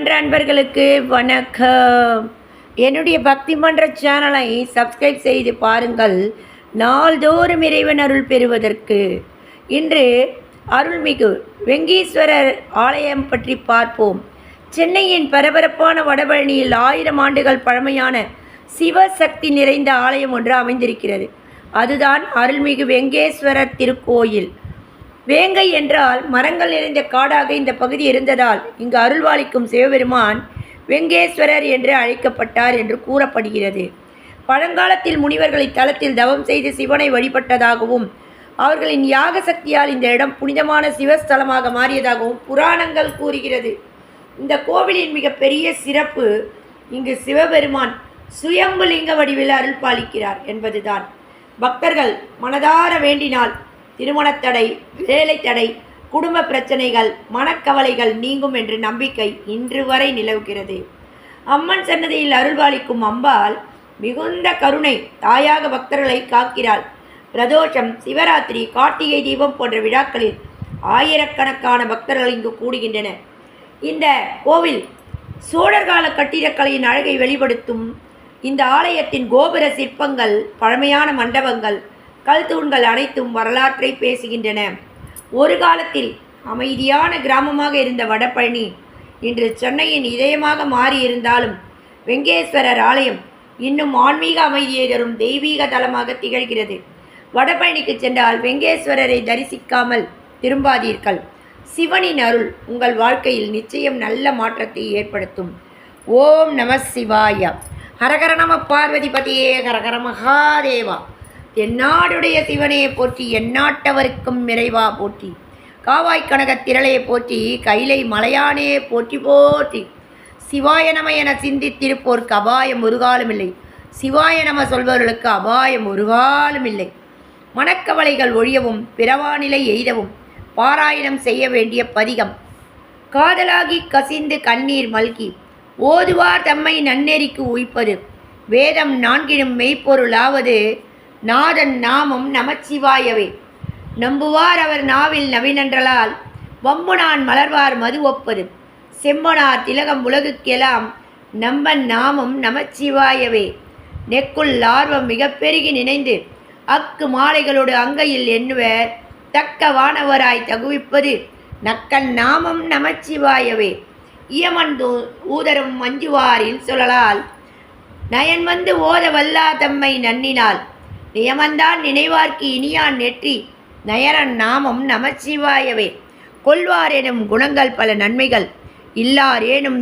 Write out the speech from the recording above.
மன்ற அன்பர்களுக்கு வணக்கம். என்னுடைய பக்தி மன்ற சேனலை சப்ஸ்கிரைப் செய்து பாருங்கள், நாள்தோறும் இறைவன் அருள் பெறுவதற்கு. இன்று அருள்மிகு வெங்கீஸ்வரர் ஆலயம் பற்றி பார்ப்போம். சென்னையின் பரபரப்பான வடபழனியில் 1000 ஆண்டுகள் பழமையான சிவசக்தி நிறைந்த ஆலயம் ஒன்று அமைந்திருக்கிறது. அதுதான் அருள்மிகு வெங்கேஸ்வரர் திருக்கோயில். வேங்கை என்றால் மரங்கள் நிறைந்த காடாக இந்த பகுதி இருந்ததால் இங்கு அருள்வாளிக்கும் சிவபெருமான் வெங்கேஸ்வரர் என்று அழைக்கப்பட்டார் என்று கூறப்படுகிறது. பழங்காலத்தில் முனிவர்கள் இத்தலத்தில் தவம் செய்து சிவனை வழிபட்டதாகவும் அவர்களின் யாக சக்தியால் இந்த இடம் புனிதமான சிவஸ்தலமாக மாறியதாகவும் புராணங்கள் கூறுகிறது. இந்த கோவிலின் மிகப்பெரிய சிறப்பு இங்கு சிவபெருமான் சுயம்புலிங்க வடிவில் அருள் பாலிக்கிறார் என்பதுதான். பக்தர்கள் மனதார வேண்டினால் திருமணத்தடை, வேலை தடை, குடும்ப பிரச்சனைகள், மனக்கவலைகள் நீங்கும் என்ற நம்பிக்கை இன்று வரை நிலவுகிறது. அம்மன் சன்னதியில் அருள்பாலிக்கும் அம்பாள் மிகுந்த கருணை தாயாக பக்தர்களை காக்கிறாள். பிரதோஷம், சிவராத்திரி, கார்த்திகை தீபம் போன்ற விழாக்களில் ஆயிரக்கணக்கான பக்தர்கள் இங்கு கூடுகின்றனர். இந்த கோவில் சோழர்கால கட்டிடக்கலையின் அழகை வெளிப்படுத்தும். இந்த ஆலயத்தின் கோபுர சிற்பங்கள், பழமையான மண்டபங்கள், கல் தூண்கள் அனைத்தும் வரலாற்றை பேசுகின்றன. ஒரு காலத்தில் அமைதியான கிராமமாக இருந்த வடபழனி இன்று சென்னையின் இதயமாக மாறியிருந்தாலும் வெங்கேஸ்வரர் ஆலயம் இன்னும் ஆன்மீக அமைதியை தரும் தெய்வீக தலமாக திகழ்கிறது. வடபழனிக்கு சென்றால் வெங்கேஸ்வரரை தரிசிக்காமல் திரும்பாதீர்கள். சிவனின் அருள் உங்கள் வாழ்க்கையில் நிச்சயம் நல்ல மாற்றத்தை ஏற்படுத்தும். ஓம் நம சிவாய. ஹரஹர நம பார்வதிபதியே, ஹரஹர மகாதேவா. எந்நாடுடைய சிவனையை போற்றி, எந்நாட்டவருக்கும் நிறைவா போற்றி. காவாய் கனகத் திரளையை போற்றி, கைலை மலையானே போற்றி போற்றி. சிவாய நம என சிந்தித்திருப்போருக்கு அபாயம் ஒரு காலம் இல்லை. சிவாய நம சொல்பவர்களுக்கு அபாயம் ஒரு காலம் இல்லை. மனக்கவலைகள் ஒழியவும் பிறவாநிலை எய்தவும் பாராயணம் செய்ய வேண்டிய பதிகம். காதலாகி கசிந்து கண்ணீர் மல்கி ஓதுவார் தம்மை நன்னெறிக்கு உய்ப்பது. வேதம் 4 மெய்ப்பொருளாவது நாதன் நாமம் நமச்சிவாயவே. நம்புவார் அவர் நாவில் நவினன்றலால் வம்புனான் மலர்வார் மது ஒப்பது. செம்பனார் திலகம் உலகுக்கெல்லாம் நம்பன் நாமம் நமச்சிவாயவே. நெக்குள் ஆர்வம் மிக பெருகி நினைந்து அக்கு மாலைகளோடு அங்கையில் எண்ணுவர் தக்க வானவராய் தகுவிப்பது நக்கன் நாமம் நமச்சிவாயவே. இயமன் ஊதரும் மஞ்சுவாரில் சொல்லலால் நயன் வந்து ஓத வல்லா தம்மை நன்னினால் நியமந்தான் நினைவார்க்கு இனியான் நெற்றி நயரன் நாமம் நமச்சிவாயவே. கொள்வார் எனும் குணங்கள் பல நன்மைகள் இல்லார் ஏனும்